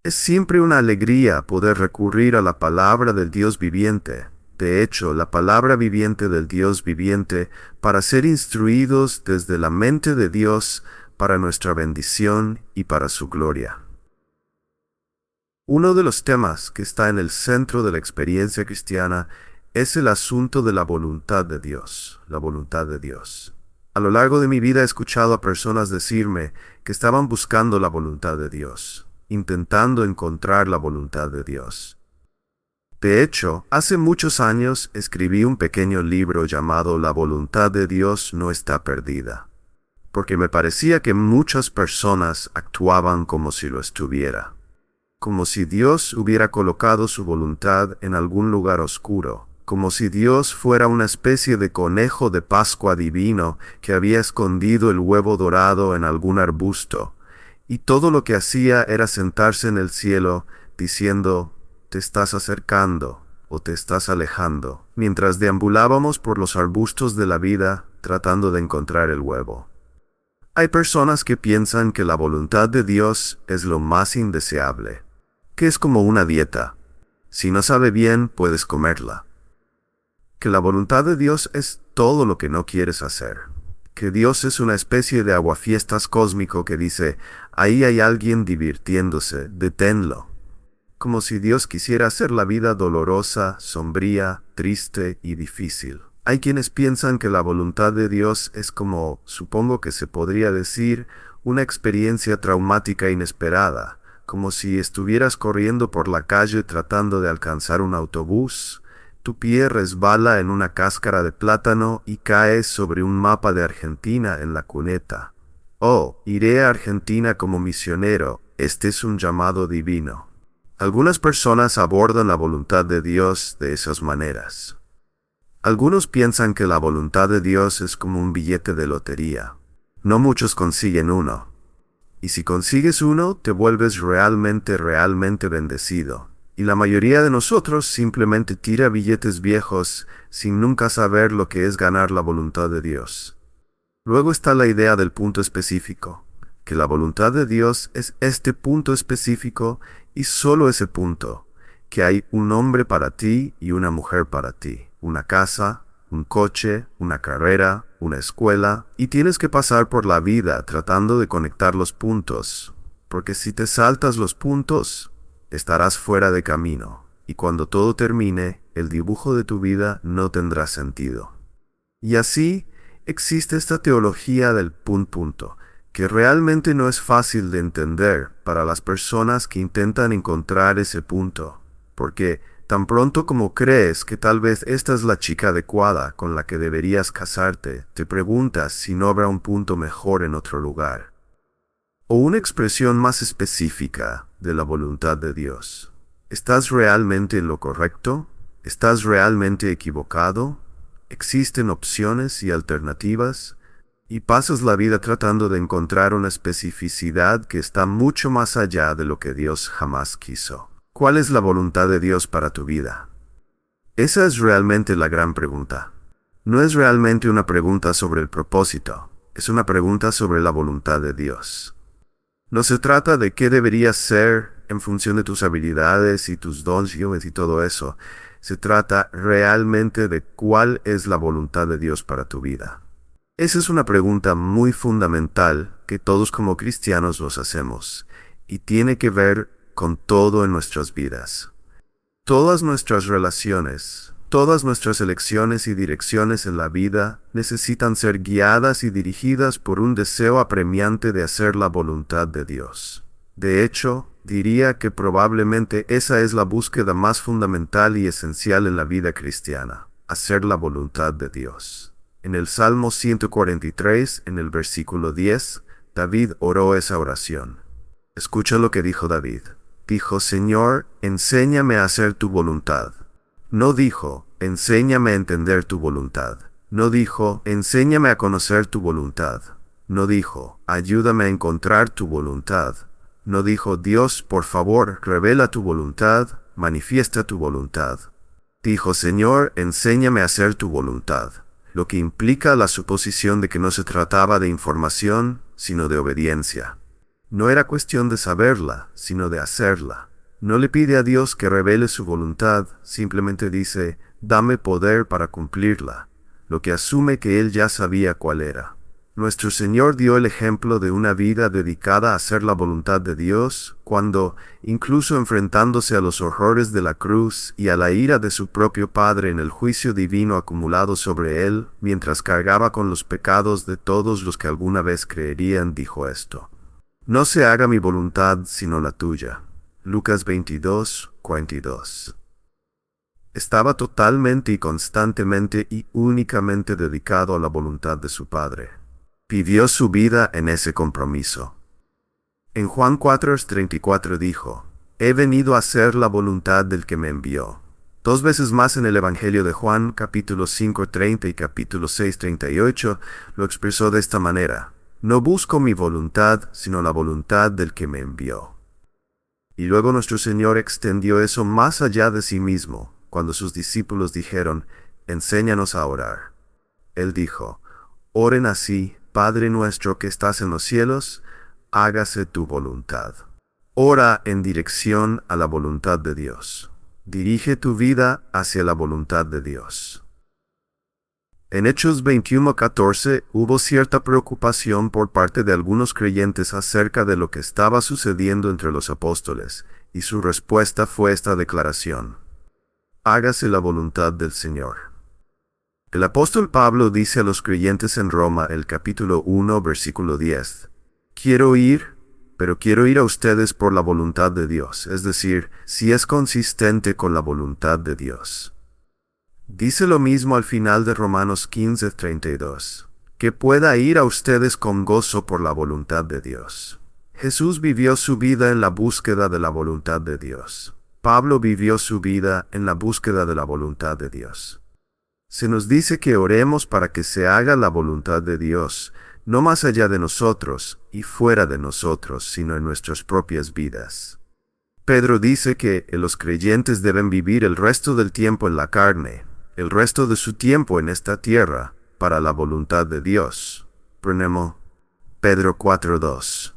Es siempre una alegría poder recurrir a la palabra del Dios viviente. De hecho, la palabra viviente del Dios viviente, para ser instruidos desde la mente de Dios para nuestra bendición y para su gloria. Uno de los temas que está en el centro de la experiencia cristiana es el asunto de la voluntad de Dios, la voluntad de Dios. A lo largo de mi vida he escuchado a personas decirme que estaban buscando la voluntad de Dios, intentando encontrar la voluntad de Dios. De hecho, hace muchos años escribí un pequeño libro llamado La voluntad de Dios no está perdida, porque me parecía que muchas personas actuaban como si lo estuviera, como si Dios hubiera colocado su voluntad en algún lugar oscuro, como si Dios fuera una especie de conejo de Pascua divino que había escondido el huevo dorado en algún arbusto, y todo lo que hacía era sentarse en el cielo diciendo: te estás acercando o te estás alejando, mientras deambulábamos por los arbustos de la vida tratando de encontrar el huevo. Hay personas que piensan que la voluntad de Dios es lo más indeseable, que es como una dieta. Si no sabe bien, puedes comerla. Que la voluntad de Dios es todo lo que no quieres hacer. Que Dios es una especie de aguafiestas cósmico que dice: ahí hay alguien divirtiéndose, deténlo. Como si Dios quisiera hacer la vida dolorosa, sombría, triste y difícil. Hay quienes piensan que la voluntad de Dios es como, supongo que se podría decir, una experiencia traumática inesperada, como si estuvieras corriendo por la calle tratando de alcanzar un autobús, tu pie resbala en una cáscara de plátano y caes sobre un mapa de Argentina en la cuneta. Oh, iré a Argentina como misionero, este es un llamado divino. Algunas personas abordan la voluntad de Dios de esas maneras. Algunos piensan que la voluntad de Dios es como un billete de lotería. No muchos consiguen uno. Y si consigues uno, te vuelves realmente bendecido. Y la mayoría de nosotros simplemente tira billetes viejos sin nunca saber lo que es ganar la voluntad de Dios. Luego está la idea del punto específico, que la voluntad de Dios es este punto específico y solo ese punto, que hay un hombre para ti y una mujer para ti, una casa, un coche, una carrera, una escuela, y tienes que pasar por la vida tratando de conectar los puntos, porque si te saltas los puntos, estarás fuera de camino, y cuando todo termine, el dibujo de tu vida no tendrá sentido. Y así existe esta teología del punto, que realmente no es fácil de entender para las personas que intentan encontrar ese punto, porque tan pronto como crees que tal vez esta es la chica adecuada con la que deberías casarte, te preguntas si no habrá un punto mejor en otro lugar. O una expresión más específica de la voluntad de Dios. ¿Estás realmente en lo correcto? ¿Estás realmente equivocado? ¿Existen opciones y alternativas? Y pasas la vida tratando de encontrar una especificidad que está mucho más allá de lo que Dios jamás quiso. ¿Cuál es la voluntad de Dios para tu vida? Esa es realmente la gran pregunta. No es realmente una pregunta sobre el propósito, es una pregunta sobre la voluntad de Dios. No se trata de qué deberías ser en función de tus habilidades y tus dones y todo eso. Se trata realmente de cuál es la voluntad de Dios para tu vida. Esa es una pregunta muy fundamental que todos como cristianos nos hacemos, y tiene que ver con todo en nuestras vidas. Todas nuestras relaciones, todas nuestras elecciones y direcciones en la vida necesitan ser guiadas y dirigidas por un deseo apremiante de hacer la voluntad de Dios. De hecho, diría que probablemente esa es la búsqueda más fundamental y esencial en la vida cristiana, hacer la voluntad de Dios. En el Salmo 143, en el versículo 10, David oró esa oración. Escucha lo que dijo David. Dijo: Señor, enséñame a hacer tu voluntad. No dijo: enséñame a entender tu voluntad. No dijo: enséñame a conocer tu voluntad. No dijo: ayúdame a encontrar tu voluntad. No dijo: Dios, por favor, revela tu voluntad, manifiesta tu voluntad. Dijo: Señor, enséñame a hacer tu voluntad. Lo que implica la suposición de que no se trataba de información, sino de obediencia. No era cuestión de saberla, sino de hacerla. No le pide a Dios que revele su voluntad, simplemente dice, dame poder para cumplirla, lo que asume que él ya sabía cuál era. Nuestro Señor dio el ejemplo de una vida dedicada a hacer la voluntad de Dios, cuando, incluso enfrentándose a los horrores de la cruz y a la ira de su propio Padre en el juicio divino acumulado sobre él, mientras cargaba con los pecados de todos los que alguna vez creerían, dijo esto: No se haga mi voluntad sino la tuya. Lucas 22:42. Estaba totalmente y constantemente y únicamente dedicado a la voluntad de su Padre. Vivió su vida en ese compromiso. En Juan 4:34 dijo, He venido a hacer la voluntad del que me envió. 2 veces más en el Evangelio de Juan, capítulo 5:30 y capítulo 6:38, lo expresó de esta manera: No busco mi voluntad, sino la voluntad del que me envió. Y luego nuestro Señor extendió eso más allá de sí mismo, cuando sus discípulos dijeron, Enséñanos a orar. Él dijo, Oren así: Padre nuestro que estás en los cielos, hágase tu voluntad. Ora en dirección a la voluntad de Dios. Dirige tu vida hacia la voluntad de Dios. En Hechos 21:14 hubo cierta preocupación por parte de algunos creyentes acerca de lo que estaba sucediendo entre los apóstoles, y su respuesta fue esta declaración: Hágase la voluntad del Señor. El apóstol Pablo dice a los creyentes en Roma, el capítulo 1, versículo 10, Quiero ir, pero quiero ir a ustedes por la voluntad de Dios, es decir, si es consistente con la voluntad de Dios. Dice lo mismo al final de Romanos 15:32, que pueda ir a ustedes con gozo por la voluntad de Dios. Jesús vivió su vida en la búsqueda de la voluntad de Dios. Pablo vivió su vida en la búsqueda de la voluntad de Dios. Se nos dice que oremos para que se haga la voluntad de Dios, no más allá de nosotros y fuera de nosotros, sino en nuestras propias vidas. Pedro dice que los creyentes deben vivir el resto del tiempo en la carne, el resto de su tiempo en esta tierra, para la voluntad de Dios. Prenemo Pedro 4:2.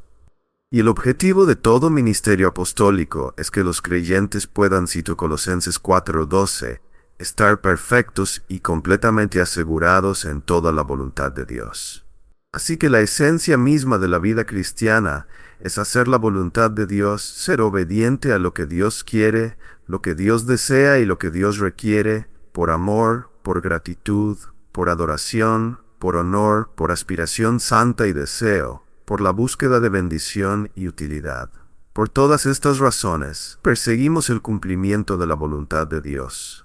Y el objetivo de todo ministerio apostólico es que los creyentes puedan, cito Colosenses 4:12, estar perfectos y completamente asegurados en toda la voluntad de Dios. Así que la esencia misma de la vida cristiana es hacer la voluntad de Dios, ser obediente a lo que Dios quiere, lo que Dios desea y lo que Dios requiere, por amor, por gratitud, por adoración, por honor, por aspiración santa y deseo, por la búsqueda de bendición y utilidad. Por todas estas razones, perseguimos el cumplimiento de la voluntad de Dios.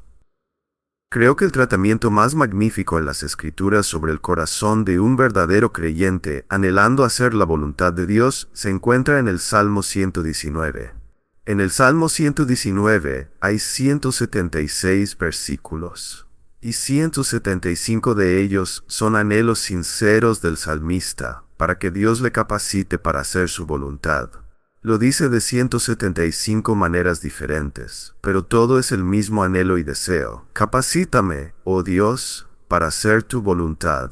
Creo que el tratamiento más magnífico en las Escrituras sobre el corazón de un verdadero creyente anhelando hacer la voluntad de Dios se encuentra en el Salmo 119. En el Salmo 119 hay 176 versículos, y 175 de ellos son anhelos sinceros del salmista para que Dios le capacite para hacer su voluntad. Lo dice de 175 maneras diferentes, pero todo es el mismo anhelo y deseo. Capacítame, oh Dios, para hacer tu voluntad,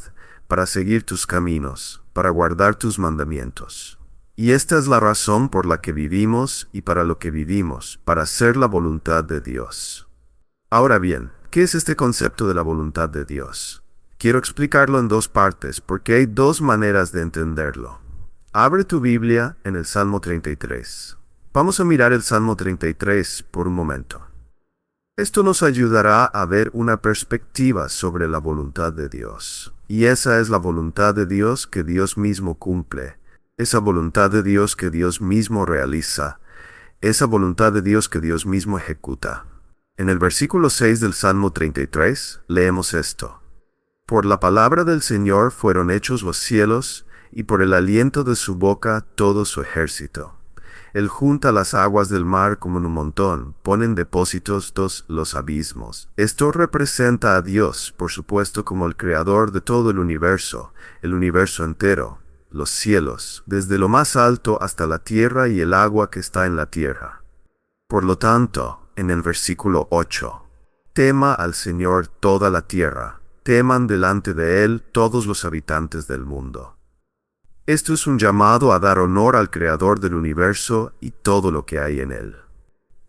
para seguir tus caminos, para guardar tus mandamientos. Y esta es la razón por la que vivimos y para lo que vivimos, para hacer la voluntad de Dios. Ahora bien, ¿qué es este concepto de la voluntad de Dios? Quiero explicarlo en 2 partes, porque hay 2 maneras de entenderlo. Abre tu Biblia en el Salmo 33. Vamos a mirar el Salmo 33 por un momento. Esto nos ayudará a ver una perspectiva sobre la voluntad de Dios. Y esa es la voluntad de Dios que Dios mismo cumple. Esa voluntad de Dios que Dios mismo realiza. Esa voluntad de Dios que Dios mismo ejecuta. En el versículo 6 del Salmo 33 leemos esto: Por la palabra del Señor fueron hechos los cielos, y por el aliento de su boca todo su ejército. Él junta las aguas del mar como en un montón, pone en depósitos los abismos. Esto representa a Dios, por supuesto, como el creador de todo el universo entero, los cielos, desde lo más alto hasta la tierra y el agua que está en la tierra. Por lo tanto, en el versículo 8, tema al Señor toda la tierra, teman delante de Él todos los habitantes del mundo. Esto es un llamado a dar honor al Creador del universo y todo lo que hay en él.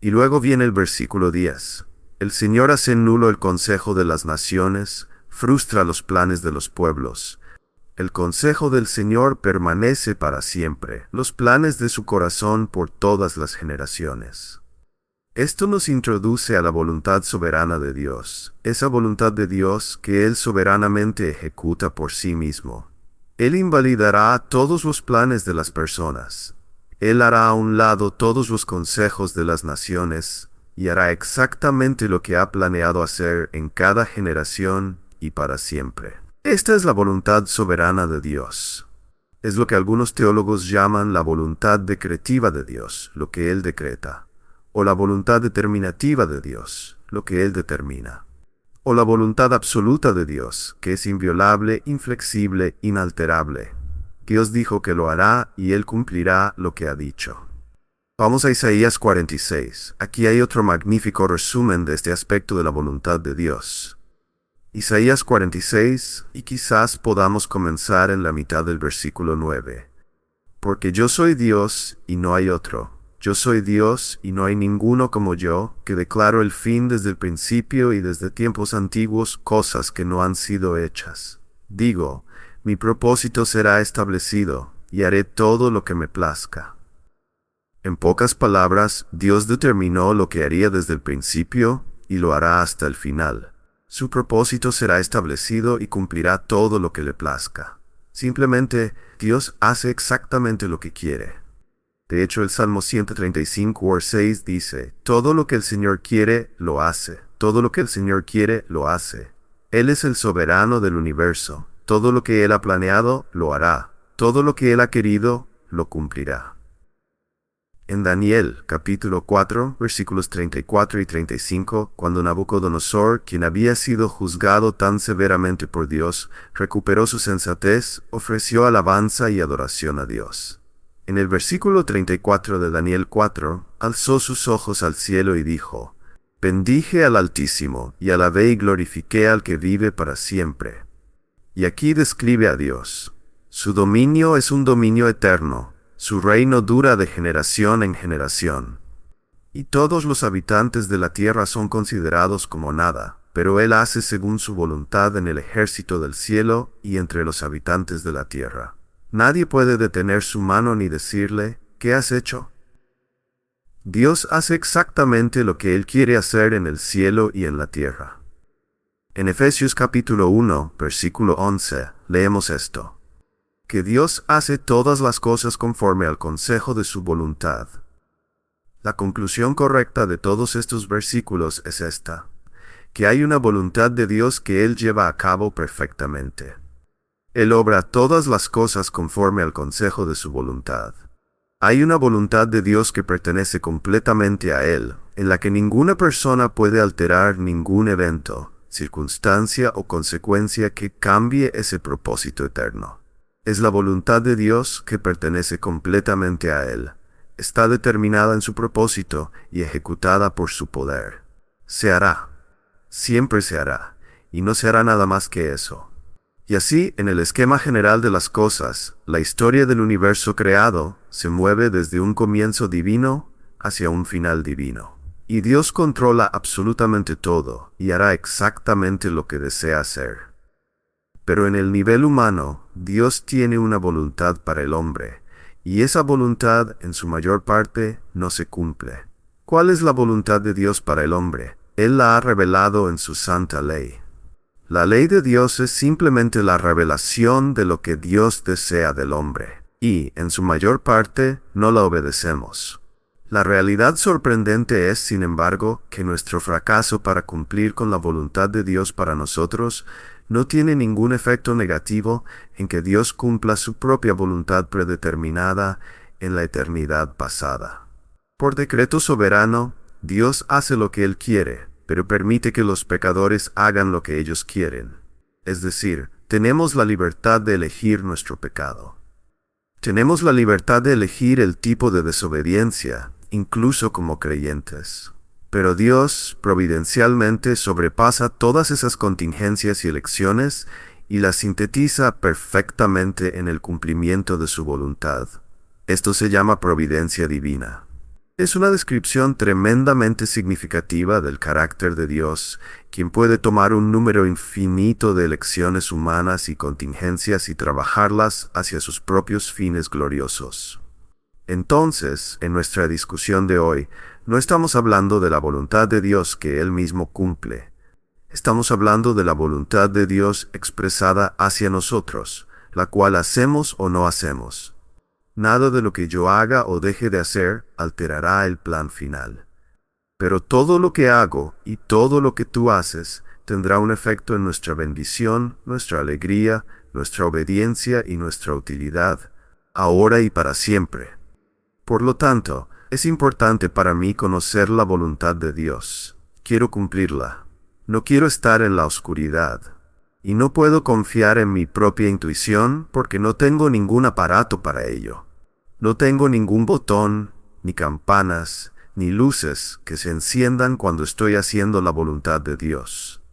Y luego viene el versículo 10. El Señor hace nulo el consejo de las naciones, frustra los planes de los pueblos. El consejo del Señor permanece para siempre, los planes de su corazón por todas las generaciones. Esto nos introduce a la voluntad soberana de Dios, esa voluntad de Dios que Él soberanamente ejecuta por sí mismo. Él invalidará todos los planes de las personas. Él hará a un lado todos los consejos de las naciones y hará exactamente lo que ha planeado hacer en cada generación y para siempre. Esta es la voluntad soberana de Dios. Es lo que algunos teólogos llaman la voluntad decretiva de Dios, lo que Él decreta, o la voluntad determinativa de Dios, lo que Él determina, o la voluntad absoluta de Dios, que es inviolable, inflexible, inalterable. Dios dijo que lo hará y Él cumplirá lo que ha dicho. Vamos a Isaías 46. Aquí hay otro magnífico resumen de este aspecto de la voluntad de Dios. Isaías 46, y quizás podamos comenzar en la mitad del versículo 9. Porque yo soy Dios y no hay otro. Yo soy Dios y no hay ninguno como yo, que declaro el fin desde el principio y desde tiempos antiguos cosas que no han sido hechas. Digo, mi propósito será establecido, y haré todo lo que me plazca. En pocas palabras, Dios determinó lo que haría desde el principio, y lo hará hasta el final. Su propósito será establecido y cumplirá todo lo que le plazca. Simplemente, Dios hace exactamente lo que quiere. De hecho, el Salmo 135:6 dice, todo lo que el Señor quiere, lo hace. Todo lo que el Señor quiere, lo hace. Él es el soberano del universo. Todo lo que Él ha planeado, lo hará. Todo lo que Él ha querido, lo cumplirá. En Daniel, capítulo 4, versículos 34 y 35, cuando Nabucodonosor, quien había sido juzgado tan severamente por Dios, recuperó su sensatez, ofreció alabanza y adoración a Dios. En el versículo 34 de Daniel 4, alzó sus ojos al cielo y dijo, bendije al Altísimo, y alabé y glorifiqué al que vive para siempre. Y aquí describe a Dios. Su dominio es un dominio eterno. Su reino dura de generación en generación. Y todos los habitantes de la tierra son considerados como nada, pero Él hace según su voluntad en el ejército del cielo y entre los habitantes de la tierra. Nadie puede detener su mano ni decirle, ¿qué has hecho? Dios hace exactamente lo que Él quiere hacer en el cielo y en la tierra. En Efesios capítulo 1, versículo 11, leemos esto. Que Dios hace todas las cosas conforme al consejo de su voluntad. La conclusión correcta de todos estos versículos es esta, que hay una voluntad de Dios que Él lleva a cabo perfectamente. Él obra todas las cosas conforme al consejo de su voluntad. Hay una voluntad de Dios que pertenece completamente a Él, en la que ninguna persona puede alterar ningún evento, circunstancia o consecuencia que cambie ese propósito eterno. Es la voluntad de Dios que pertenece completamente a Él. Está determinada en su propósito y ejecutada por su poder. Se hará. Siempre se hará. Y no se hará nada más que eso. Y así, en el esquema general de las cosas, la historia del universo creado se mueve desde un comienzo divino hacia un final divino. Y Dios controla absolutamente todo y hará exactamente lo que desea hacer. Pero en el nivel humano, Dios tiene una voluntad para el hombre, y esa voluntad, en su mayor parte, no se cumple. ¿Cuál es la voluntad de Dios para el hombre? Él la ha revelado en su santa ley. La ley de Dios es simplemente la revelación de lo que Dios desea del hombre, y, en su mayor parte, no la obedecemos. La realidad sorprendente es, sin embargo, que nuestro fracaso para cumplir con la voluntad de Dios para nosotros no tiene ningún efecto negativo en que Dios cumpla su propia voluntad predeterminada en la eternidad pasada. Por decreto soberano, Dios hace lo que Él quiere, pero permite que los pecadores hagan lo que ellos quieren. Es decir, tenemos la libertad de elegir nuestro pecado. Tenemos la libertad de elegir el tipo de desobediencia, incluso como creyentes. Pero Dios, providencialmente, sobrepasa todas esas contingencias y elecciones y la sintetiza perfectamente en el cumplimiento de su voluntad. Esto se llama providencia divina. Es una descripción tremendamente significativa del carácter de Dios, quien puede tomar un número infinito de elecciones humanas y contingencias y trabajarlas hacia sus propios fines gloriosos. Entonces, en nuestra discusión de hoy, no estamos hablando de la voluntad de Dios que Él mismo cumple. Estamos hablando de la voluntad de Dios expresada hacia nosotros, la cual hacemos o no hacemos. Nada de lo que yo haga o deje de hacer alterará el plan final. Pero todo lo que hago y todo lo que tú haces tendrá un efecto en nuestra bendición, nuestra alegría, nuestra obediencia y nuestra utilidad, ahora y para siempre. Por lo tanto, es importante para mí conocer la voluntad de Dios. Quiero cumplirla. No quiero estar en la oscuridad. Y no puedo confiar en mi propia intuición porque no tengo ningún aparato para ello. No tengo ningún botón, ni campanas, ni luces que se enciendan cuando estoy haciendo la voluntad de Dios.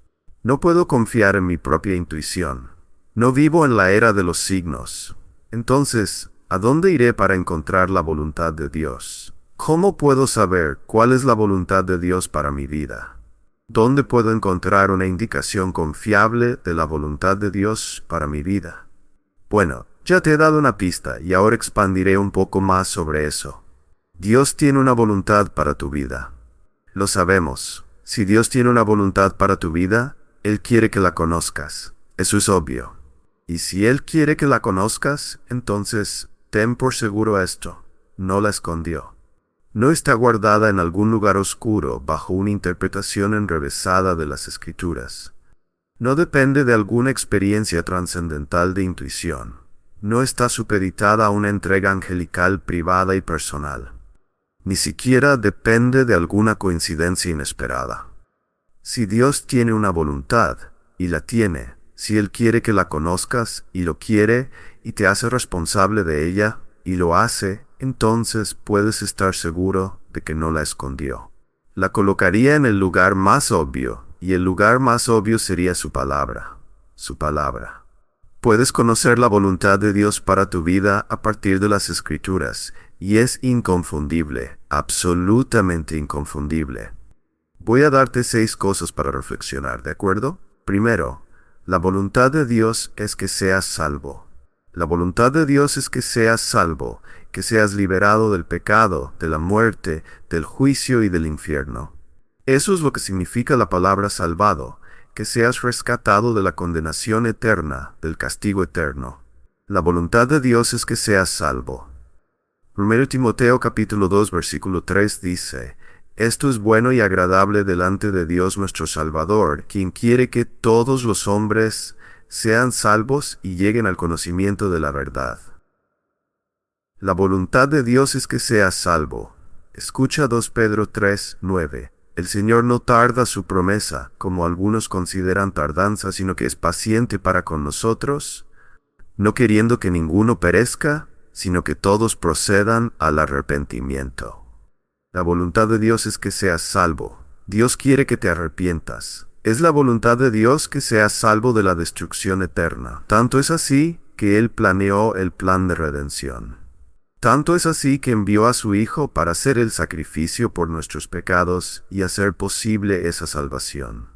No puedo confiar en mi propia intuición. No vivo en la era de los signos. Entonces, ¿a dónde iré para encontrar la voluntad de Dios? ¿Cómo puedo saber cuál es la voluntad de Dios para mi vida? ¿Dónde puedo encontrar una indicación confiable de la voluntad de Dios para mi vida? Bueno, ya te he dado una pista y ahora expandiré un poco más sobre eso. Dios tiene una voluntad para tu vida. Lo sabemos. Si Dios tiene una voluntad para tu vida, Él quiere que la conozcas. Eso es obvio. Y si Él quiere que la conozcas, entonces ten por seguro esto: no la escondió. No está guardada en algún lugar oscuro bajo una interpretación enrevesada de las Escrituras. No depende de alguna experiencia trascendental de intuición. No está supeditada a una entrega angelical privada y personal. Ni siquiera depende de alguna coincidencia inesperada. Si Dios tiene una voluntad, y la tiene, si Él quiere que la conozcas, y lo quiere, y te hace responsable de ella, y lo hace, entonces puedes estar seguro de que no la escondió. La colocaría en el lugar más obvio, y el lugar más obvio sería su palabra. Su palabra. Puedes conocer la voluntad de Dios para tu vida a partir de las Escrituras, y es inconfundible, absolutamente inconfundible. Voy a darte 6 cosas para reflexionar, ¿de acuerdo? Primero, la voluntad de Dios es que seas salvo. La voluntad de Dios es que seas salvo, que seas liberado del pecado, de la muerte, del juicio y del infierno. Eso es lo que significa la palabra salvado, que seas rescatado de la condenación eterna, del castigo eterno. La voluntad de Dios es que seas salvo. 1 Timoteo capítulo 2 versículo 3 dice: Esto es bueno y agradable delante de Dios nuestro Salvador, quien quiere que todos los hombres sean salvos y lleguen al conocimiento de la verdad. La voluntad de Dios es que seas salvo. Escucha 2 Pedro 3, 9. El Señor no tarda su promesa, como algunos consideran tardanza, sino que es paciente para con nosotros, no queriendo que ninguno perezca, sino que todos procedan al arrepentimiento. La voluntad de Dios es que seas salvo. Dios quiere que te arrepientas. Es la voluntad de Dios que seas salvo de la destrucción eterna. Tanto es así que Él planeó el plan de redención. Tanto es así que envió a su Hijo para hacer el sacrificio por nuestros pecados y hacer posible esa salvación.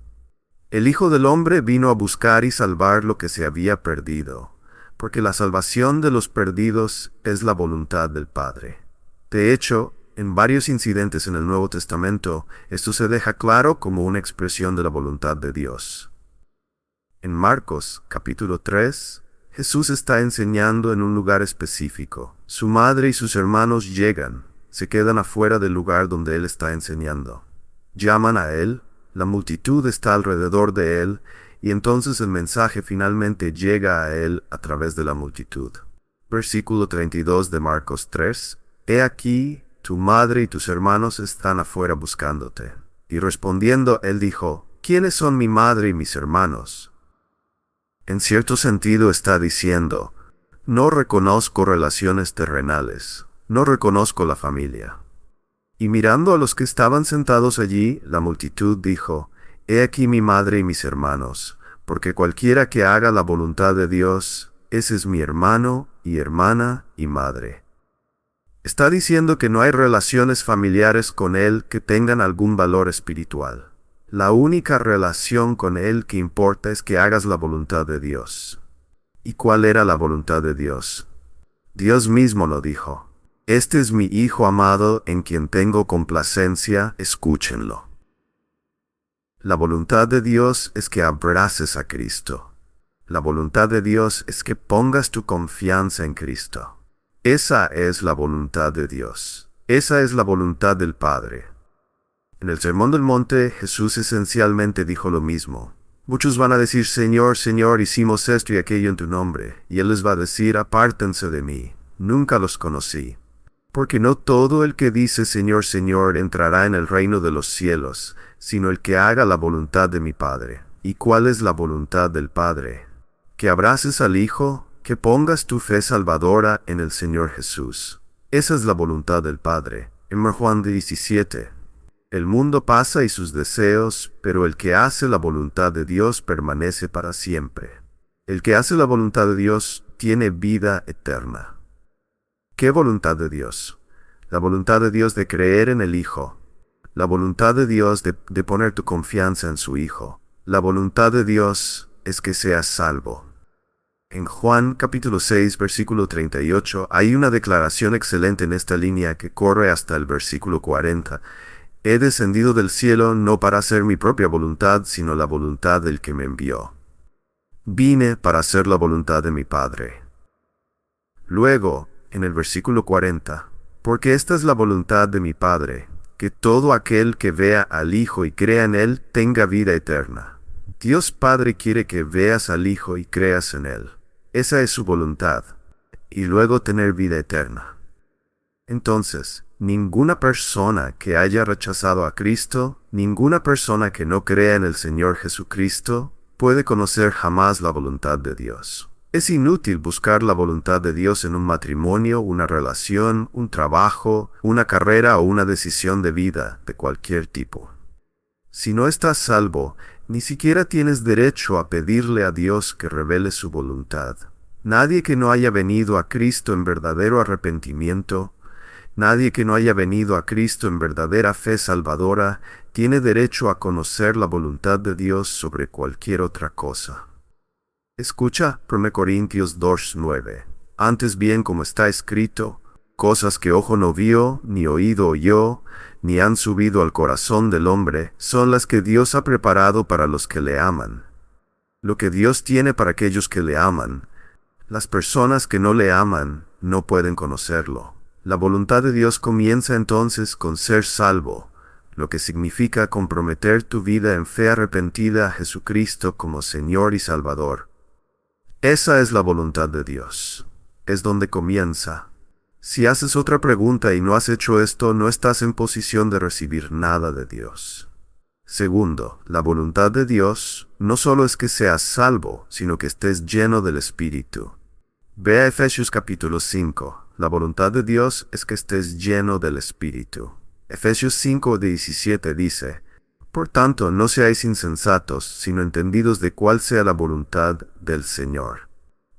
El Hijo del Hombre vino a buscar y salvar lo que se había perdido, porque la salvación de los perdidos es la voluntad del Padre. De hecho, en varios incidentes en el Nuevo Testamento, esto se deja claro como una expresión de la voluntad de Dios. En Marcos, capítulo 3, Jesús está enseñando en un lugar específico. Su madre y sus hermanos llegan, se quedan afuera del lugar donde Él está enseñando. Llaman a Él, la multitud está alrededor de Él, y entonces el mensaje finalmente llega a Él a través de la multitud. Versículo 32 de Marcos 3. He aquí, tu madre y tus hermanos están afuera buscándote. Y respondiendo, Él dijo: ¿Quiénes son mi madre y mis hermanos? En cierto sentido está diciendo: no reconozco relaciones terrenales, no reconozco la familia. Y mirando a los que estaban sentados allí, la multitud dijo: He aquí mi madre y mis hermanos, porque cualquiera que haga la voluntad de Dios, ese es mi hermano y hermana y madre. Está diciendo que no hay relaciones familiares con Él que tengan algún valor espiritual. La única relación con Él que importa es que hagas la voluntad de Dios. ¿Y cuál era la voluntad de Dios? Dios mismo lo dijo. Este es mi Hijo amado en quien tengo complacencia, escúchenlo. La voluntad de Dios es que abraces a Cristo. La voluntad de Dios es que pongas tu confianza en Cristo. Esa es la voluntad de Dios. Esa es la voluntad del Padre. En el Sermón del Monte, Jesús esencialmente dijo lo mismo. Muchos van a decir, Señor, Señor, hicimos esto y aquello en tu nombre. Y Él les va a decir, apártense de mí. Nunca los conocí. Porque no todo el que dice, Señor, Señor, entrará en el reino de los cielos, sino el que haga la voluntad de mi Padre. ¿Y cuál es la voluntad del Padre? Que abraces al Hijo, que pongas tu fe salvadora en el Señor Jesús. Esa es la voluntad del Padre. En Juan 17. El mundo pasa y sus deseos, pero el que hace la voluntad de Dios permanece para siempre. El que hace la voluntad de Dios tiene vida eterna. ¿Qué voluntad de Dios? La voluntad de Dios de creer en el Hijo. La voluntad de Dios de poner tu confianza en su Hijo. La voluntad de Dios es que seas salvo. En Juan capítulo 6, versículo 38, hay una declaración excelente en esta línea que corre hasta el versículo 40. He descendido del cielo no para hacer mi propia voluntad, sino la voluntad del que me envió. Vine para hacer la voluntad de mi Padre. Luego, en el versículo 40, porque esta es la voluntad de mi Padre, que todo aquel que vea al Hijo y crea en Él tenga vida eterna. Dios Padre quiere que veas al Hijo y creas en Él. Esa es su voluntad. Y luego tener vida eterna. Entonces, ninguna persona que haya rechazado a Cristo, ninguna persona que no crea en el Señor Jesucristo, puede conocer jamás la voluntad de Dios. Es inútil buscar la voluntad de Dios en un matrimonio, una relación, un trabajo, una carrera o una decisión de vida de cualquier tipo. Si no estás salvo, ni siquiera tienes derecho a pedirle a Dios que revele su voluntad. Nadie que no haya venido a Cristo en verdadero arrepentimiento, nadie que no haya venido a Cristo en verdadera fe salvadora, tiene derecho a conocer la voluntad de Dios sobre cualquier otra cosa. Escucha 1 Corintios 2:9. Antes bien, como está escrito, cosas que ojo no vio, ni oído oyó, ni han subido al corazón del hombre, son las que Dios ha preparado para los que le aman. Lo que Dios tiene para aquellos que le aman, las personas que no le aman no pueden conocerlo. La voluntad de Dios comienza entonces con ser salvo, lo que significa comprometer tu vida en fe arrepentida a Jesucristo como Señor y Salvador. Esa es la voluntad de Dios. Es donde comienza. Si haces otra pregunta y no has hecho esto, no estás en posición de recibir nada de Dios. Segundo, la voluntad de Dios no solo es que seas salvo, sino que estés lleno del Espíritu. Ve a Efesios capítulo 5. La voluntad de Dios es que estés lleno del Espíritu. Efesios 5:17 dice, por tanto, no seáis insensatos, sino entendidos de cuál sea la voluntad del Señor.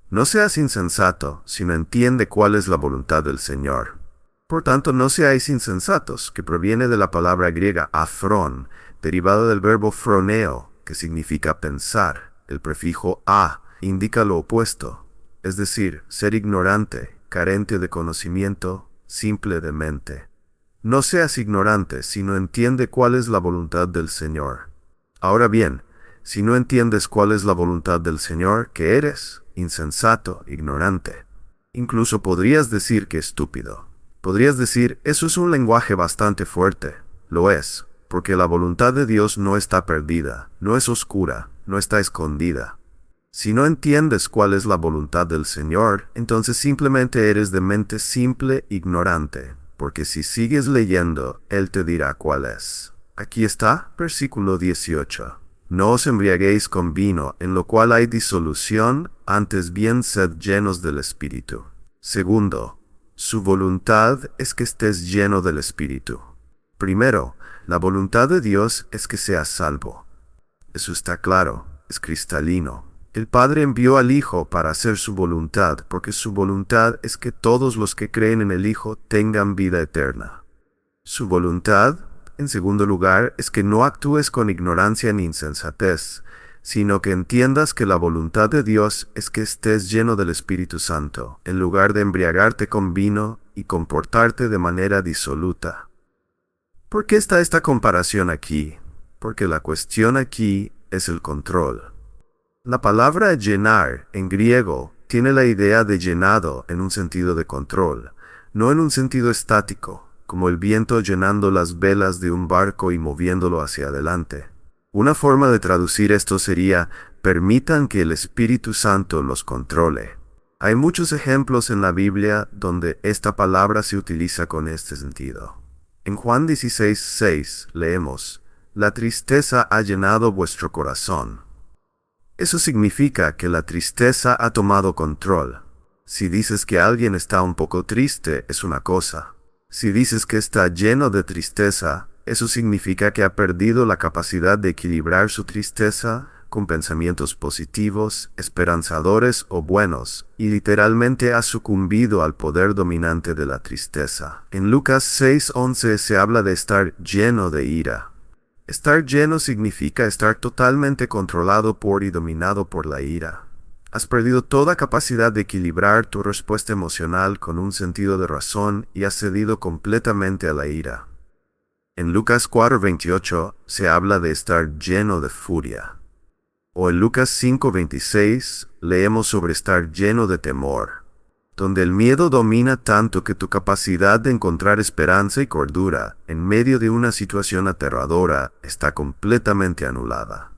No seas insensato, sino entiende cuál es la voluntad del Señor. Por tanto, no seáis insensatos, que proviene de la palabra griega afrón, derivada del verbo froneo, que significa pensar. El prefijo a indica lo opuesto, es decir, ser ignorante, carente de conocimiento, simple de mente. No seas ignorante, sino entiende cuál es la voluntad del Señor. Ahora bien, si no entiendes cuál es la voluntad del Señor, ¿qué eres? Insensato, ignorante. Incluso podrías decir que estúpido. Podrías decir, eso es un lenguaje bastante fuerte. Lo es, porque la voluntad de Dios no está perdida, no es oscura, no está escondida. Si no entiendes cuál es la voluntad del Señor, entonces simplemente eres de mente simple, ignorante, porque si sigues leyendo, Él te dirá cuál es. Aquí está, versículo 18. No os embriaguéis con vino, en lo cual hay disolución, antes bien sed llenos del Espíritu. Segundo, su voluntad es que estés lleno del Espíritu. Primero, la voluntad de Dios es que seas salvo. Eso está claro. es cristalino. El Padre envió al Hijo para hacer su voluntad, porque su voluntad es que todos los que creen en el Hijo tengan vida eterna. Su voluntad, en segundo lugar, es que no actúes con ignorancia ni insensatez, sino que entiendas que la voluntad de Dios es que estés lleno del Espíritu Santo, en lugar de embriagarte con vino y comportarte de manera disoluta. ¿Por qué está esta comparación aquí? Porque la cuestión aquí es el control. La palabra llenar, en griego, tiene la idea de llenado en un sentido de control, no en un sentido estático, como el viento llenando las velas de un barco y moviéndolo hacia adelante. Una forma de traducir esto sería, permitan que el Espíritu Santo los controle. Hay muchos ejemplos en la Biblia donde esta palabra se utiliza con este sentido. En Juan 16:6 leemos, la tristeza ha llenado vuestro corazón. Eso significa que la tristeza ha tomado control. Si dices que alguien está un poco triste, es una cosa. Si dices que está lleno de tristeza, eso significa que ha perdido la capacidad de equilibrar su tristeza con pensamientos positivos, esperanzadores o buenos, y literalmente ha sucumbido al poder dominante de la tristeza. En Lucas 6:11 se habla de estar lleno de ira. Estar lleno significa estar totalmente controlado por y dominado por la ira. Has perdido toda capacidad de equilibrar tu respuesta emocional con un sentido de razón y has cedido completamente a la ira. En Lucas 4:28 se habla de estar lleno de furia. O en Lucas 5:26 leemos sobre estar lleno de temor, donde el miedo domina tanto que tu capacidad de encontrar esperanza y cordura en medio de una situación aterradora está completamente anulada.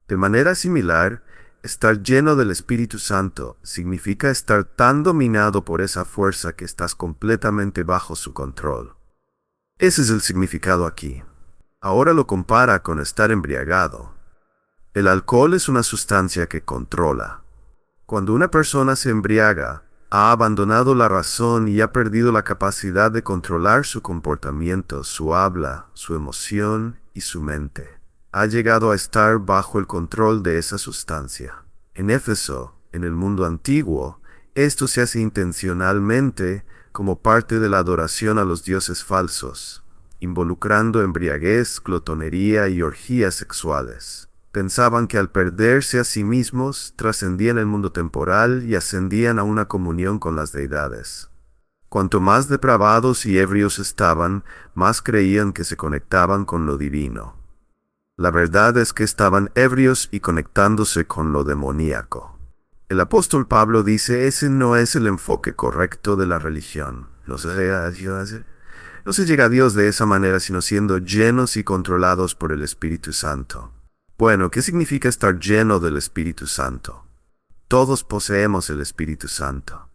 De manera similar, estar lleno del Espíritu Santo significa estar tan dominado por esa fuerza que estás completamente bajo su control. Ese es el significado aquí. Ahora lo compara con estar embriagado. El alcohol es una sustancia que controla. Cuando una persona se embriaga, ha abandonado la razón y ha perdido la capacidad de controlar su comportamiento, su habla, su emoción y su mente. Ha llegado a estar bajo el control de esa sustancia. En Éfeso, en el mundo antiguo, esto se hace intencionalmente como parte de la adoración a los dioses falsos, involucrando embriaguez, glotonería y orgías sexuales. Pensaban que al perderse a sí mismos, trascendían el mundo temporal y ascendían a una comunión con las deidades. Cuanto más depravados y ebrios estaban, más creían que se conectaban con lo divino. La verdad es que estaban ebrios y conectándose con lo demoníaco. El apóstol Pablo dice, ese no es el enfoque correcto de la religión. No se llega a Dios de esa manera, sino siendo llenos y controlados por el Espíritu Santo. Bueno, ¿qué significa estar lleno del Espíritu Santo? Todos poseemos el Espíritu Santo.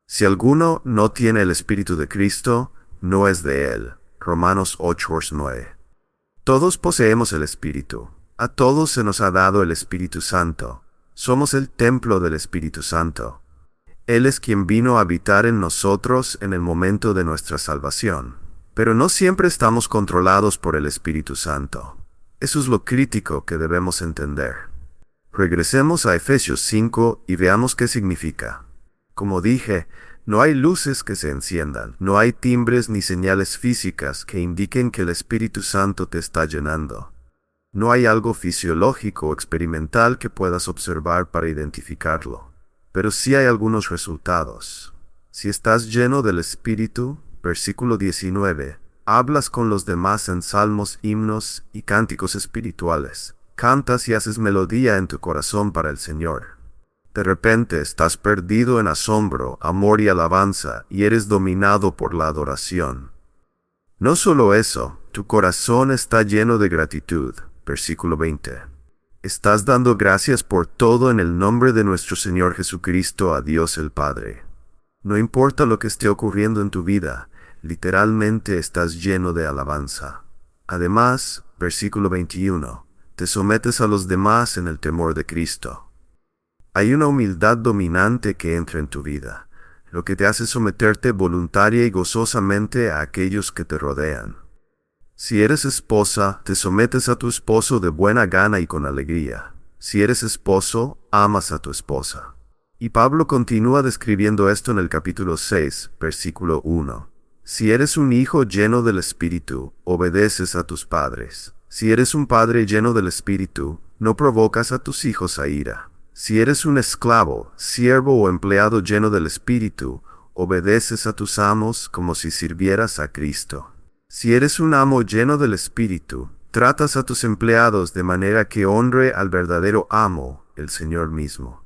Si alguno no tiene el Espíritu de Cristo, no es de él. Romanos 8:9. Todos poseemos el Espíritu. A todos se nos ha dado el Espíritu Santo. Somos el templo del Espíritu Santo. Él es quien vino a habitar en nosotros en el momento de nuestra salvación. Pero no siempre estamos controlados por el Espíritu Santo. Eso es lo crítico que debemos entender. Regresemos a Efesios 5 y veamos qué significa. Como dije, no hay luces que se enciendan, no hay timbres ni señales físicas que indiquen que el Espíritu Santo te está llenando. No hay algo fisiológico o experimental que puedas observar para identificarlo. Pero sí hay algunos resultados. Si estás lleno del Espíritu, versículo 19, hablas con los demás en salmos, himnos y cánticos espirituales. Cantas y haces melodía en tu corazón para el Señor. De repente estás perdido en asombro, amor y alabanza, y eres dominado por la adoración. No solo eso, tu corazón está lleno de gratitud. Versículo 20. Estás dando gracias por todo en el nombre de nuestro Señor Jesucristo a Dios el Padre. No importa lo que esté ocurriendo en tu vida, literalmente estás lleno de alabanza. Además, versículo 21, te sometes a los demás en el temor de Cristo. Hay una humildad dominante que entra en tu vida, lo que te hace someterte voluntaria y gozosamente a aquellos que te rodean. Si eres esposa, te sometes a tu esposo de buena gana y con alegría. Si eres esposo, amas a tu esposa. Y Pablo continúa describiendo esto en el capítulo 6, versículo 1. Si eres un hijo lleno del Espíritu, obedeces a tus padres. Si eres un padre lleno del Espíritu, no provocas a tus hijos a ira. Si eres un esclavo, siervo o empleado lleno del Espíritu, obedeces a tus amos como si sirvieras a Cristo. Si eres un amo lleno del Espíritu, tratas a tus empleados de manera que honre al verdadero amo, el Señor mismo.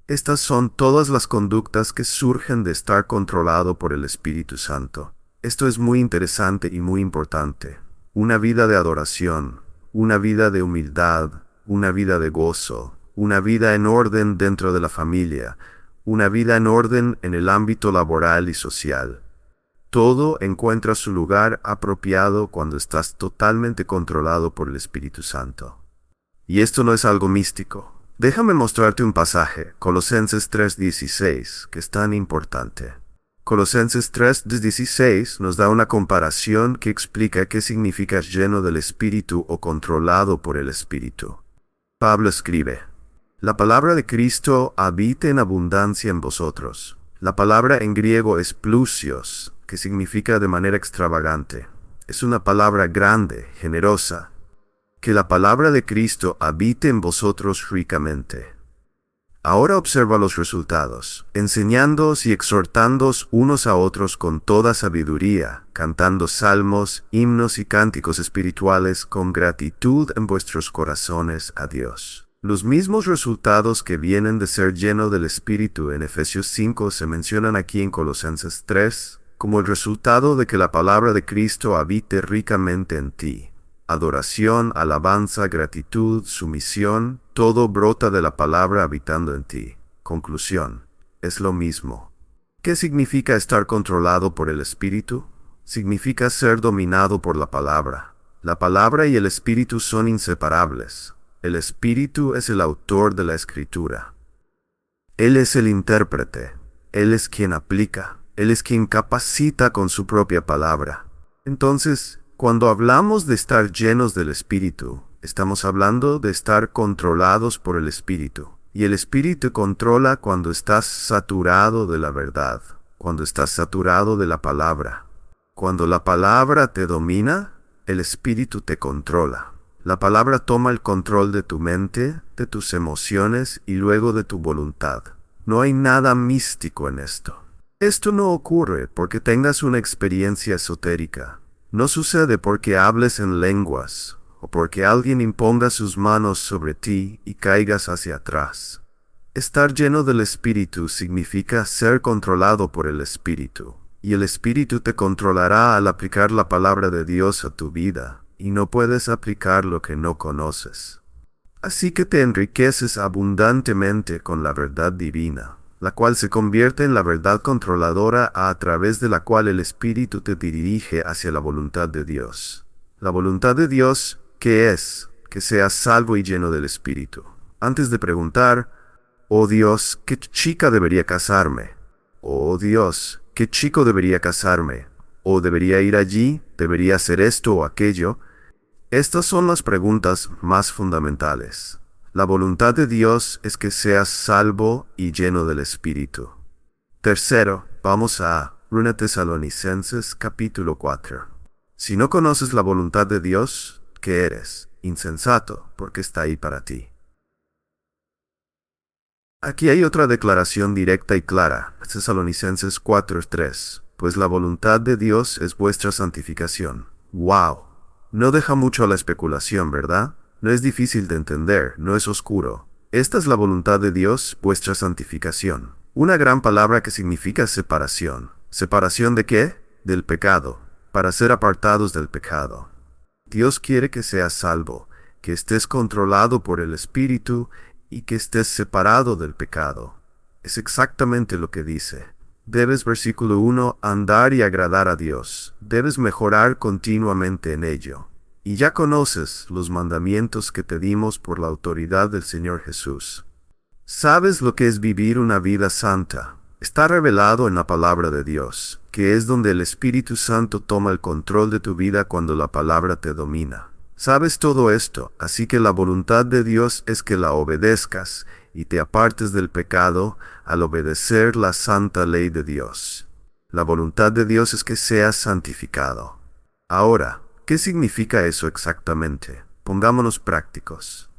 Estas son todas las conductas que surgen de estar controlado por el Espíritu Santo. Esto es muy interesante y muy importante. Una vida de adoración, una vida de humildad, una vida de gozo, una vida en orden dentro de la familia, una vida en orden en el ámbito laboral y social. Todo encuentra su lugar apropiado cuando estás totalmente controlado por el Espíritu Santo. Y esto no es algo místico. Déjame mostrarte un pasaje, Colosenses 3:16, que es tan importante. Colosenses 3:16 nos da una comparación que explica qué significa lleno del Espíritu o controlado por el Espíritu. Pablo escribe: La palabra de Cristo habite en abundancia en vosotros. La palabra en griego es plusios, que significa de manera extravagante. Es una palabra grande, generosa. Que la palabra de Cristo habite en vosotros ricamente. Ahora observa los resultados, enseñándoos y exhortándoos unos a otros con toda sabiduría, cantando salmos, himnos y cánticos espirituales con gratitud en vuestros corazones a Dios. Los mismos resultados que vienen de ser lleno del Espíritu en Efesios 5 se mencionan aquí en Colosenses 3, como el resultado de que la palabra de Cristo habite ricamente en ti. Adoración, alabanza, gratitud, sumisión, todo brota de la palabra habitando en ti. Conclusión: es lo mismo. ¿Qué significa estar controlado por el Espíritu? Significa ser dominado por la palabra. La palabra y el Espíritu son inseparables. El Espíritu es el autor de la Escritura. Él es el intérprete. Él es quien aplica. Él es quien capacita con su propia palabra. Entonces, cuando hablamos de estar llenos del Espíritu, estamos hablando de estar controlados por el Espíritu. Y el Espíritu controla cuando estás saturado de la verdad, cuando estás saturado de la palabra. Cuando la palabra te domina, el Espíritu te controla. La palabra toma el control de tu mente, de tus emociones y luego de tu voluntad. No hay nada místico en esto. Esto no ocurre porque tengas una experiencia esotérica. No sucede porque hables en lenguas, o porque alguien imponga sus manos sobre ti y caigas hacia atrás. Estar lleno del Espíritu significa ser controlado por el Espíritu, y el Espíritu te controlará al aplicar la palabra de Dios a tu vida, y no puedes aplicar lo que no conoces. Así que te enriqueces abundantemente con la verdad divina, la cual se convierte en la verdad controladora a través de la cual el Espíritu te dirige hacia la voluntad de Dios. La voluntad de Dios, ¿qué es? Que seas salvo y lleno del Espíritu. Antes de preguntar, oh Dios, ¿qué chica debería casarme? Oh Dios, ¿qué chico debería casarme? ¿O debería ir allí? ¿Debería hacer esto o aquello? Estas son las preguntas más fundamentales. La voluntad de Dios es que seas salvo y lleno del Espíritu. Tercero, vamos a 1 Tesalonicenses capítulo 4. Si no conoces la voluntad de Dios, ¿qué eres? Insensato, porque está ahí para ti. Aquí hay otra declaración directa y clara, Tesalonicenses 4:3, pues la voluntad de Dios es vuestra santificación. ¡Wow! No deja mucho a la especulación, ¿verdad? No es difícil de entender, no es oscuro. Esta es la voluntad de Dios, vuestra santificación. Una gran palabra que significa separación. ¿Separación de qué? Del pecado, para ser apartados del pecado. Dios quiere que seas salvo, que estés controlado por el Espíritu y que estés separado del pecado. Es exactamente lo que dice. Debes, versículo 1, andar y agradar a Dios. Debes mejorar continuamente en ello. Y ya conoces los mandamientos que te dimos por la autoridad del Señor Jesús. Sabes lo que es vivir una vida santa. Está revelado en la palabra de Dios, que es donde el Espíritu Santo toma el control de tu vida cuando la palabra te domina. Sabes todo esto, así que la voluntad de Dios es que la obedezcas y te apartes del pecado al obedecer la santa ley de Dios. La voluntad de Dios es que seas santificado. Ahora, ¿qué significa eso exactamente? Pongámonos prácticos.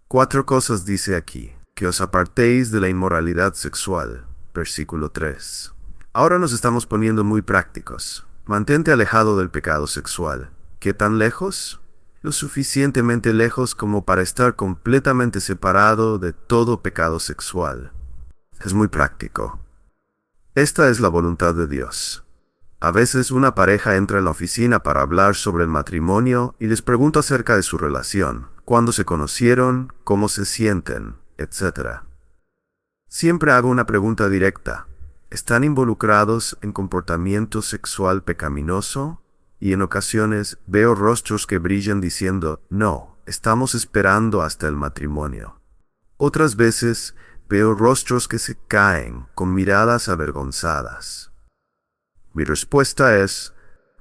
4 cosas dice aquí: que os apartéis de la inmoralidad sexual. Versículo 3. Ahora nos estamos poniendo muy prácticos. Mantente alejado del pecado sexual. ¿Qué tan lejos? Lo suficientemente lejos como para estar completamente separado de todo pecado sexual. Es muy práctico. Esta es la voluntad de Dios. A veces una pareja entra en la oficina para hablar sobre el matrimonio y les pregunto acerca de su relación, cuándo se conocieron, cómo se sienten, etc. Siempre hago una pregunta directa. ¿Están involucrados en comportamiento sexual pecaminoso? Y en ocasiones veo rostros que brillan diciendo, no, estamos esperando hasta el matrimonio. Otras veces veo rostros que se caen con miradas avergonzadas. Mi respuesta es,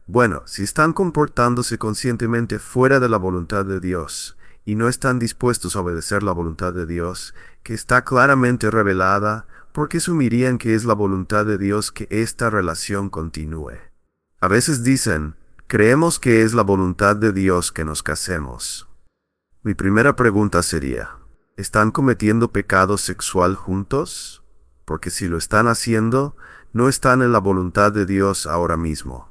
bueno, si están comportándose conscientemente fuera de la voluntad de Dios y no están dispuestos a obedecer la voluntad de Dios, que está claramente revelada, ¿por qué asumirían que es la voluntad de Dios que esta relación continúe? A veces dicen, creemos que es la voluntad de Dios que nos casemos. Mi primera pregunta sería, ¿están cometiendo pecado sexual juntos? Porque si lo están haciendo, no están en la voluntad de Dios ahora mismo.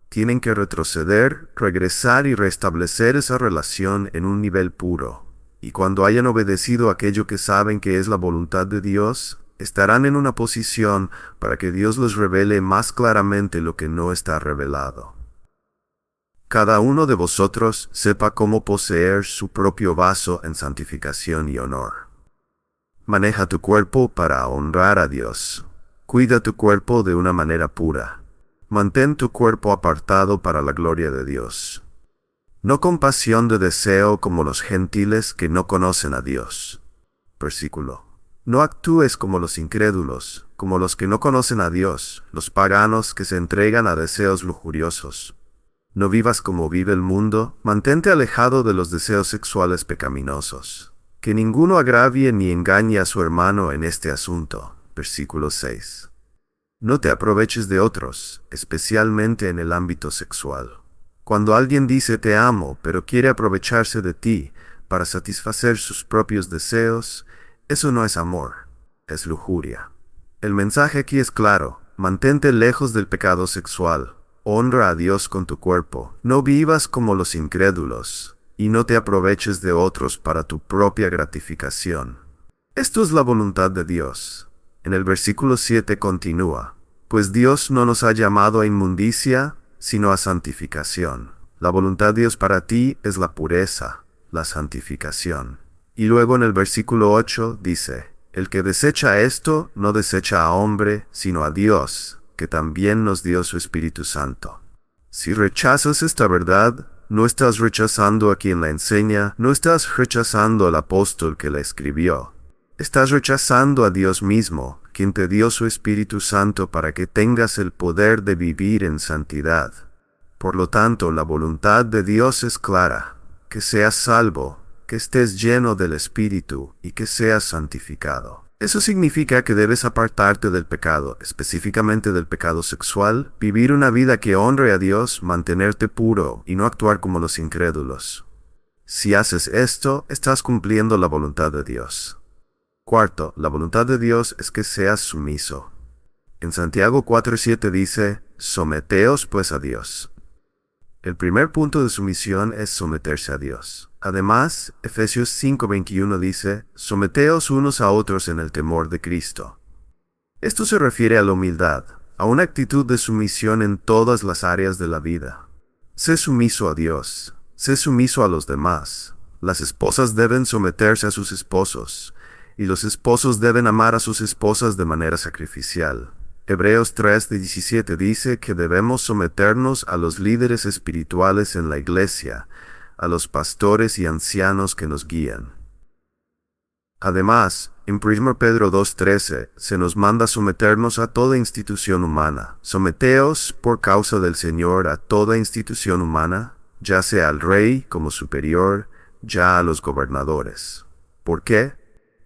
Tienen que retroceder, regresar y restablecer esa relación en un nivel puro. Y cuando hayan obedecido aquello que saben que es la voluntad de Dios, estarán en una posición para que Dios les revele más claramente lo que no está revelado. Cada uno de vosotros sepa cómo poseer su propio vaso en santificación y honor. Maneja tu cuerpo para honrar a Dios. Cuida tu cuerpo de una manera pura. Mantén tu cuerpo apartado para la gloria de Dios. No con pasión de deseo como los gentiles que no conocen a Dios. Versículo. No actúes como los incrédulos, como los que no conocen a Dios, los paganos que se entregan a deseos lujuriosos. No vivas como vive el mundo, mantente alejado de los deseos sexuales pecaminosos. Que ninguno agravie ni engañe a su hermano en este asunto. Versículo 6. No te aproveches de otros, especialmente en el ámbito sexual. Cuando alguien dice te amo, pero quiere aprovecharse de ti para satisfacer sus propios deseos, eso no es amor, es lujuria. El mensaje aquí es claro, mantente lejos del pecado sexual. Honra a Dios con tu cuerpo, no vivas como los incrédulos, y no te aproveches de otros para tu propia gratificación. Esto es la voluntad de Dios. En el versículo 7 continúa, pues Dios no nos ha llamado a inmundicia, sino a santificación. La voluntad de Dios para ti es la pureza, la santificación. Y luego en el versículo 8 dice, el que desecha esto no desecha a hombre, sino a Dios, que también nos dio su Espíritu Santo. Si rechazas esta verdad, no estás rechazando a quien la enseña, no estás rechazando al apóstol que la escribió. Estás rechazando a Dios mismo, quien te dio su Espíritu Santo para que tengas el poder de vivir en santidad. Por lo tanto, la voluntad de Dios es clara, que seas salvo, que estés lleno del Espíritu y que seas santificado. Eso significa que debes apartarte del pecado, específicamente del pecado sexual, vivir una vida que honre a Dios, mantenerte puro y no actuar como los incrédulos. Si haces esto, estás cumpliendo la voluntad de Dios. Cuarto, la voluntad de Dios es que seas sumiso. En Santiago 4:7 dice, someteos pues a Dios. El primer punto de sumisión es someterse a Dios. Además, Efesios 5:21 dice, someteos unos a otros en el temor de Cristo. Esto se refiere a la humildad, a una actitud de sumisión en todas las áreas de la vida. Sé sumiso a Dios, sé sumiso a los demás. Las esposas deben someterse a sus esposos, y los esposos deben amar a sus esposas de manera sacrificial. Hebreos 3:17 dice que debemos someternos a los líderes espirituales en la iglesia, a los pastores y ancianos que nos guían. Además, en 1 Pedro 2:13 se nos manda someternos a toda institución humana. Someteos por causa del Señor a toda institución humana, ya sea al rey como superior, ya a los gobernadores. ¿Por qué?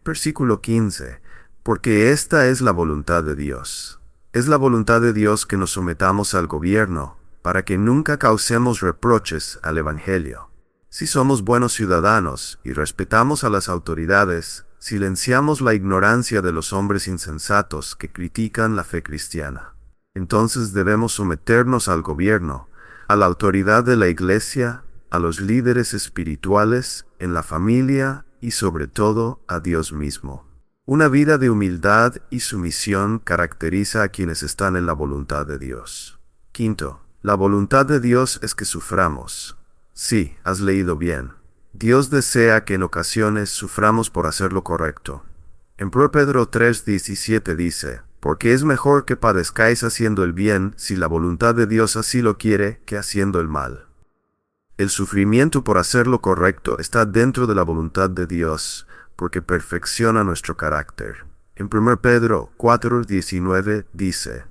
Versículo 15. Porque esta es la voluntad de Dios. Es la voluntad de Dios que nos sometamos al gobierno, para que nunca causemos reproches al Evangelio. Si somos buenos ciudadanos y respetamos a las autoridades, silenciamos la ignorancia de los hombres insensatos que critican la fe cristiana. Entonces debemos someternos al gobierno, a la autoridad de la Iglesia, a los líderes espirituales, en la familia y sobre todo a Dios mismo. Una vida de humildad y sumisión caracteriza a quienes están en la voluntad de Dios. Quinto, la voluntad de Dios es que suframos. Sí, has leído bien. Dios desea que en ocasiones suframos por hacer lo correcto. En 1 Pedro 3:17 dice, porque es mejor que padezcáis haciendo el bien, si la voluntad de Dios así lo quiere, que haciendo el mal. El sufrimiento por hacer lo correcto está dentro de la voluntad de Dios, porque perfecciona nuestro carácter. En 1 Pedro 4:19 dice,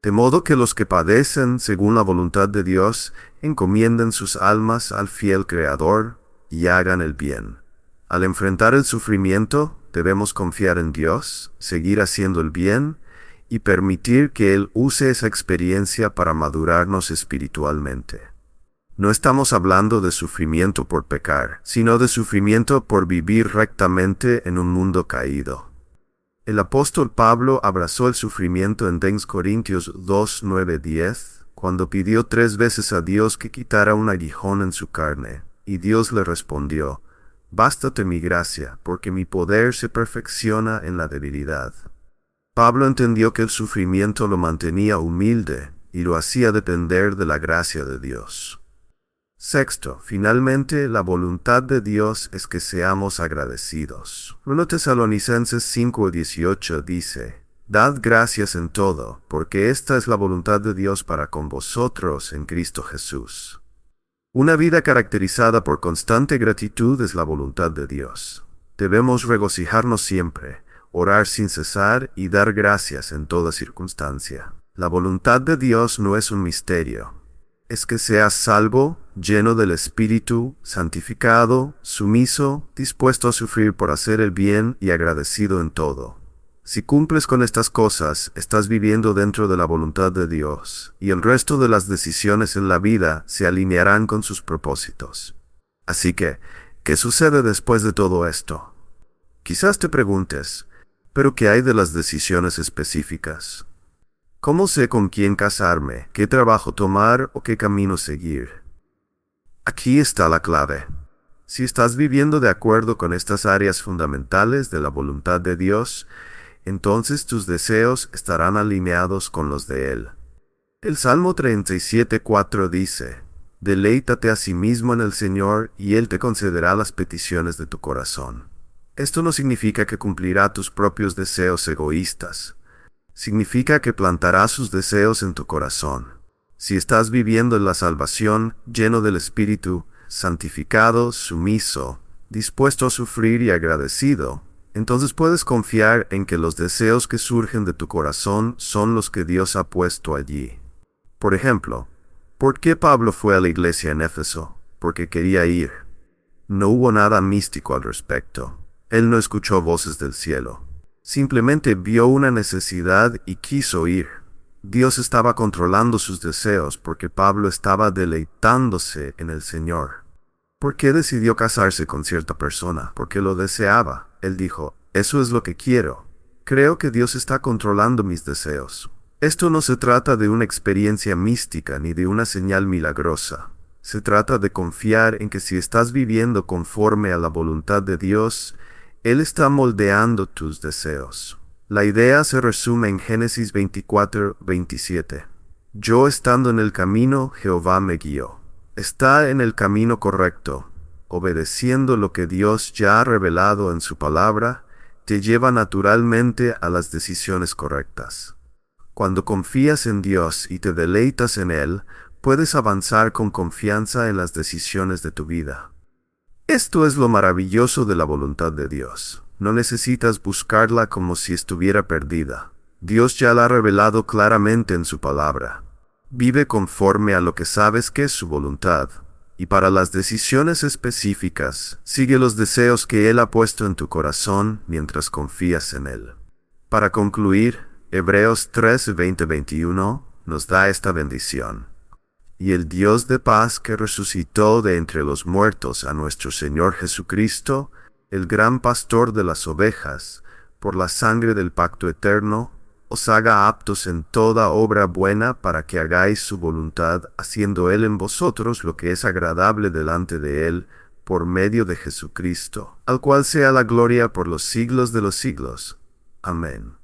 de modo que los que padecen según la voluntad de Dios, encomienden sus almas al fiel Creador, y hagan el bien. Al enfrentar el sufrimiento, debemos confiar en Dios, seguir haciendo el bien, y permitir que Él use esa experiencia para madurarnos espiritualmente. No estamos hablando de sufrimiento por pecar, sino de sufrimiento por vivir rectamente en un mundo caído. El apóstol Pablo abrazó el sufrimiento en 2 Corintios 2:9-10, cuando pidió 3 veces a Dios que quitara un aguijón en su carne, y Dios le respondió, bástate mi gracia, porque mi poder se perfecciona en la debilidad. Pablo entendió que el sufrimiento lo mantenía humilde y lo hacía depender de la gracia de Dios. Sexto, finalmente, la voluntad de Dios es que seamos agradecidos. 1 Tesalonicenses 5:18 dice, dad gracias en todo, porque esta es la voluntad de Dios para con vosotros en Cristo Jesús. Una vida caracterizada por constante gratitud es la voluntad de Dios. Debemos regocijarnos siempre, orar sin cesar y dar gracias en toda circunstancia. La voluntad de Dios no es un misterio. Es que seas salvo, lleno del Espíritu, santificado, sumiso, dispuesto a sufrir por hacer el bien y agradecido en todo. Si cumples con estas cosas, estás viviendo dentro de la voluntad de Dios, y el resto de las decisiones en la vida se alinearán con sus propósitos. Así que, ¿qué sucede después de todo esto? Quizás te preguntes, ¿pero qué hay de las decisiones específicas? ¿Cómo sé con quién casarme, qué trabajo tomar o qué camino seguir? Aquí está la clave. Si estás viviendo de acuerdo con estas áreas fundamentales de la voluntad de Dios, entonces tus deseos estarán alineados con los de Él. El Salmo 37:4 dice, deleítate a sí mismo en el Señor y Él te concederá las peticiones de tu corazón. Esto no significa que cumplirá tus propios deseos egoístas. Significa que plantará sus deseos en tu corazón. Si estás viviendo en la salvación, lleno del Espíritu, santificado, sumiso, dispuesto a sufrir y agradecido, entonces puedes confiar en que los deseos que surgen de tu corazón son los que Dios ha puesto allí. Por ejemplo, ¿por qué Pablo fue a la iglesia en Éfeso? Porque quería ir. No hubo nada místico al respecto. Él no escuchó voces del cielo. Simplemente vio una necesidad y quiso ir. Dios estaba controlando sus deseos porque Pablo estaba deleitándose en el Señor. ¿Por qué decidió casarse con cierta persona? Porque lo deseaba. Él dijo, eso es lo que quiero. Creo que Dios está controlando mis deseos. Esto no se trata de una experiencia mística ni de una señal milagrosa. Se trata de confiar en que si estás viviendo conforme a la voluntad de Dios, Él está moldeando tus deseos. La idea se resume en Génesis 24:27. Yo estando en el camino, Jehová me guió. Está en el camino correcto, obedeciendo lo que Dios ya ha revelado en su palabra, te lleva naturalmente a las decisiones correctas. Cuando confías en Dios y te deleitas en Él, puedes avanzar con confianza en las decisiones de tu vida. Esto es lo maravilloso de la voluntad de Dios. No necesitas buscarla como si estuviera perdida. Dios ya la ha revelado claramente en su palabra. Vive conforme a lo que sabes que es su voluntad. Y para las decisiones específicas, sigue los deseos que Él ha puesto en tu corazón mientras confías en Él. Para concluir, Hebreos 3, 20-21 nos da esta bendición. Y el Dios de paz que resucitó de entre los muertos a nuestro Señor Jesucristo, el gran pastor de las ovejas, por la sangre del pacto eterno, os haga aptos en toda obra buena para que hagáis su voluntad, haciendo Él en vosotros lo que es agradable delante de Él, por medio de Jesucristo, al cual sea la gloria por los siglos de los siglos. Amén.